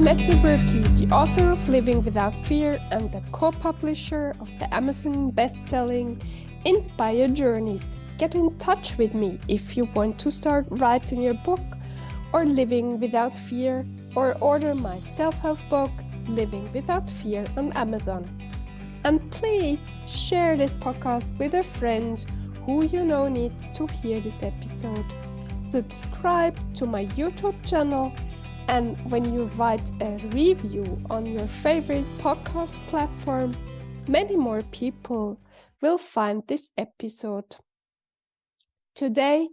I'm Esther Buerki, the author of Living Without Fear and the co-publisher of the Amazon best-selling Inspire Journeys. Get in touch with me if you want to start writing your book or Living Without Fear, or order my self-help book, Living Without Fear, on Amazon. And please share this podcast with a friend who you know needs to hear this episode. Subscribe to my YouTube channel, and when you write a review on your favorite podcast platform, many more people will find this episode. Today,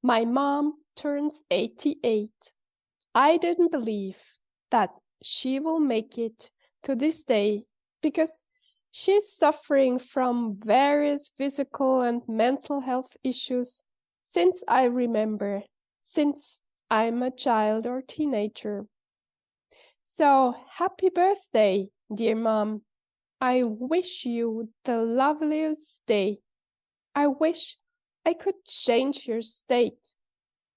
my mom turns 88. I didn't believe that she will make it to this day because she's suffering from various physical and mental health issues since I remember, since I'm a child or teenager. So, happy birthday, dear Mom. I wish you the loveliest day. I wish I could change your state.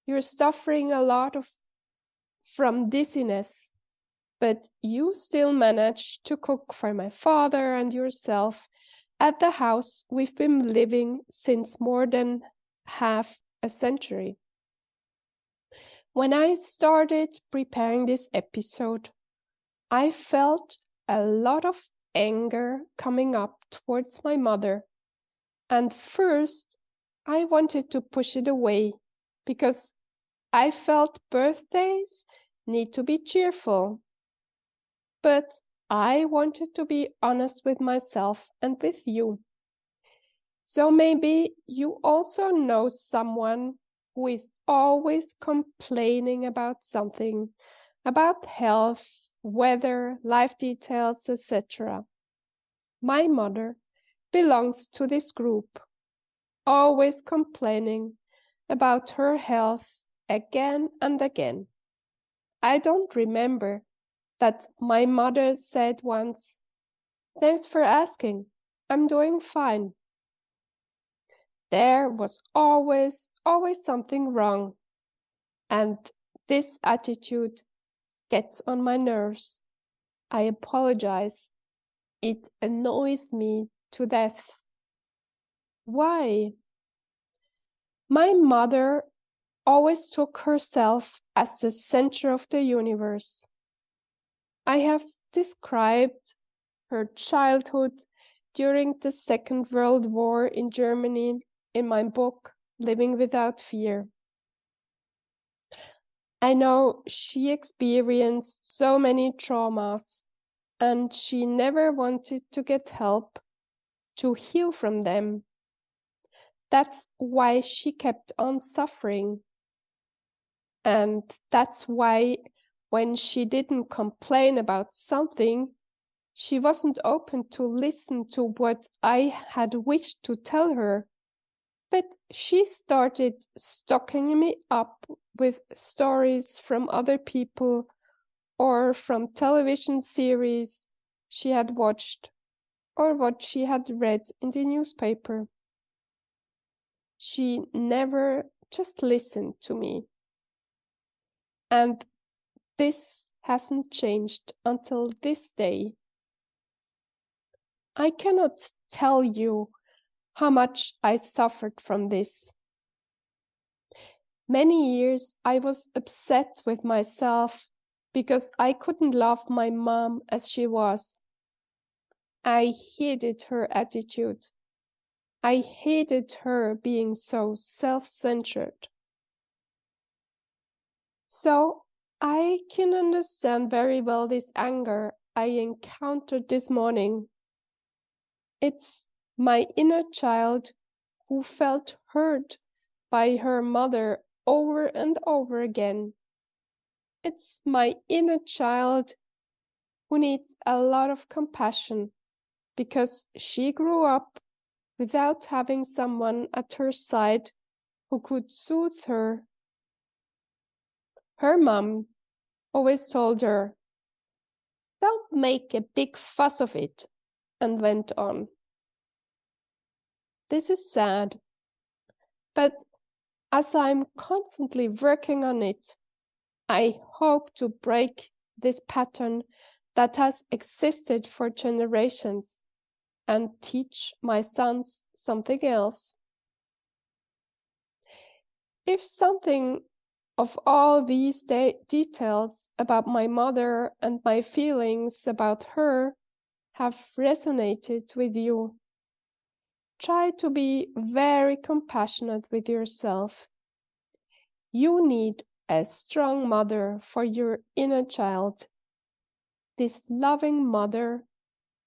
You're suffering a lot from dizziness, but you still manage to cook for my father and yourself at the house we've been living since more than half a century. When I started preparing this episode, I felt a lot of anger coming up towards my mother. And first, I wanted to push it away because I felt birthdays need to be cheerful. But I wanted to be honest with myself and with you. So maybe you also know someone who is always complaining about something, about health, weather, life details, etc. My mother belongs to this group, always complaining about her health again and again. I don't remember that my mother said once, "Thanks for asking, I'm doing fine." There was always something wrong, and this attitude gets on my nerves. I apologize. It annoys me to death. Why? My mother always took herself as the center of the universe. I have described her childhood during the Second World War in Germany in my book, Living Without Fear. I know she experienced so many traumas, and she never wanted to get help to heal from them. That's why she kept on suffering. And that's why when she didn't complain about something, she wasn't open to listen to what I had wished to tell her. But she started stocking me up with stories from other people or from television series she had watched or what she had read in the newspaper. She never just listened to me. And this hasn't changed until this day. I cannot tell you how much I suffered from this. Many years I was upset with myself because I couldn't love my mom as she was. I hated her attitude. I hated her being so self-centered. So I can understand very well this anger I encountered this morning. It's my inner child who felt hurt by her mother over and over again. It's my inner child who needs a lot of compassion because she grew up without having someone at her side who could soothe her. Her mom always told her, "Don't make a big fuss of it," and went on. This is sad, but as I'm constantly working on it, I hope to break this pattern that has existed for generations and teach my sons something else. If something of all these details about my mother and my feelings about her have resonated with you, try to be very compassionate with yourself. You need a strong mother for your inner child, this loving mother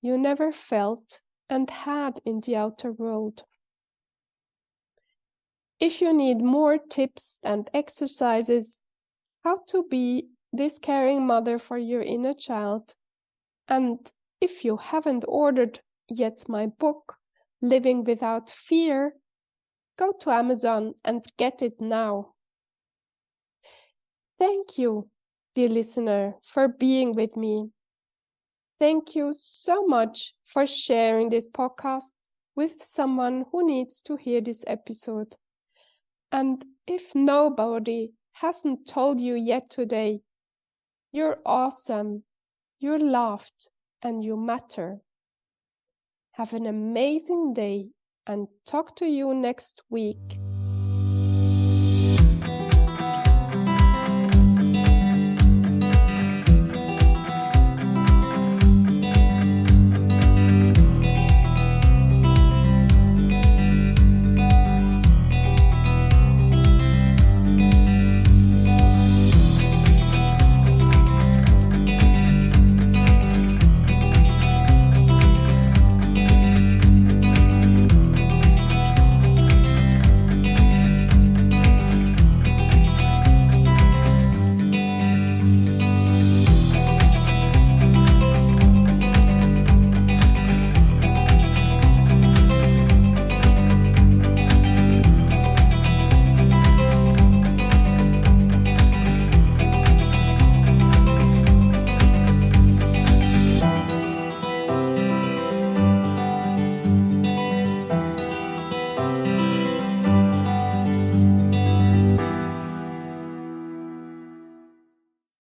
you never felt and had in the outer world. If you need more tips and exercises how to be this caring mother for your inner child, and if you haven't ordered yet my book, Living Without Fear, go to Amazon and get it now. Thank you, dear listener, for being with me. Thank you so much for sharing this podcast with someone who needs to hear this episode. And if nobody hasn't told you yet today, you're awesome, you're loved, and you matter. Have an amazing day and talk to you next week.